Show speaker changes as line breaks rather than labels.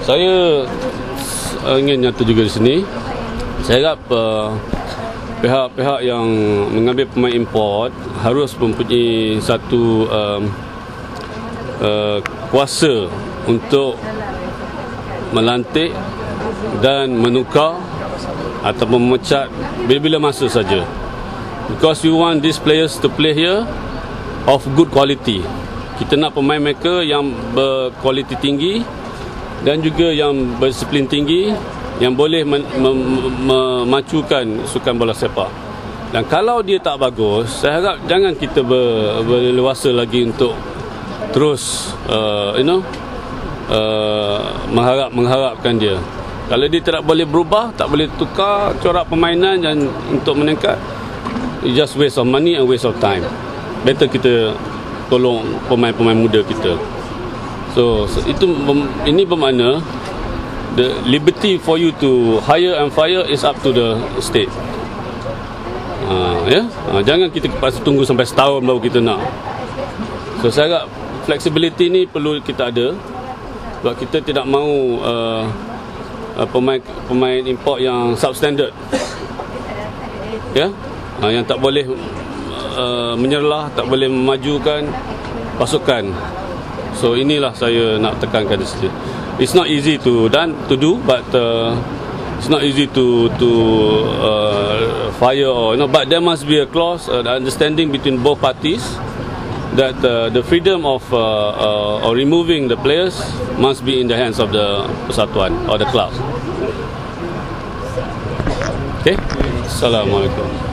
Saya ingin nyata juga di sini. Saya harap pihak-pihak yang mengambil pemain import harus mempunyai satu kuasa untuk melantik dan menukar atau memecat bila-bila masa saja. Because we want these players to play here of good quality. Kita nak pemain mereka yang berkualiti tinggi dan juga yang berdisiplin tinggi, yang boleh memacukan sukan bola sepak. Dan kalau dia tak bagus, saya harap jangan kita berleluasa lagi untuk terus mengharapkan dia. Kalau dia tidak boleh berubah, tak boleh tukar corak permainan dan untuk meningkat, it's just waste of money and waste of time. Better kita tolong pemain-pemain muda kita. So ini bermakna the liberty for you to hire and fire is up to the state. Jangan kita pasal tunggu sampai setahun baru kita nak. So saya harap flexibility ni perlu kita ada, sebab kita tidak mahu pemain import yang substandard, yang tak boleh menyerlah, tak boleh memajukan pasukan. So inilah saya nak tekankan di sini. It's not easy to do, but it's not easy to fire or but there must be a clause, understanding between both parties that the freedom of or removing the players must be in the hands of the persatuan or the club. Okay. Assalamualaikum.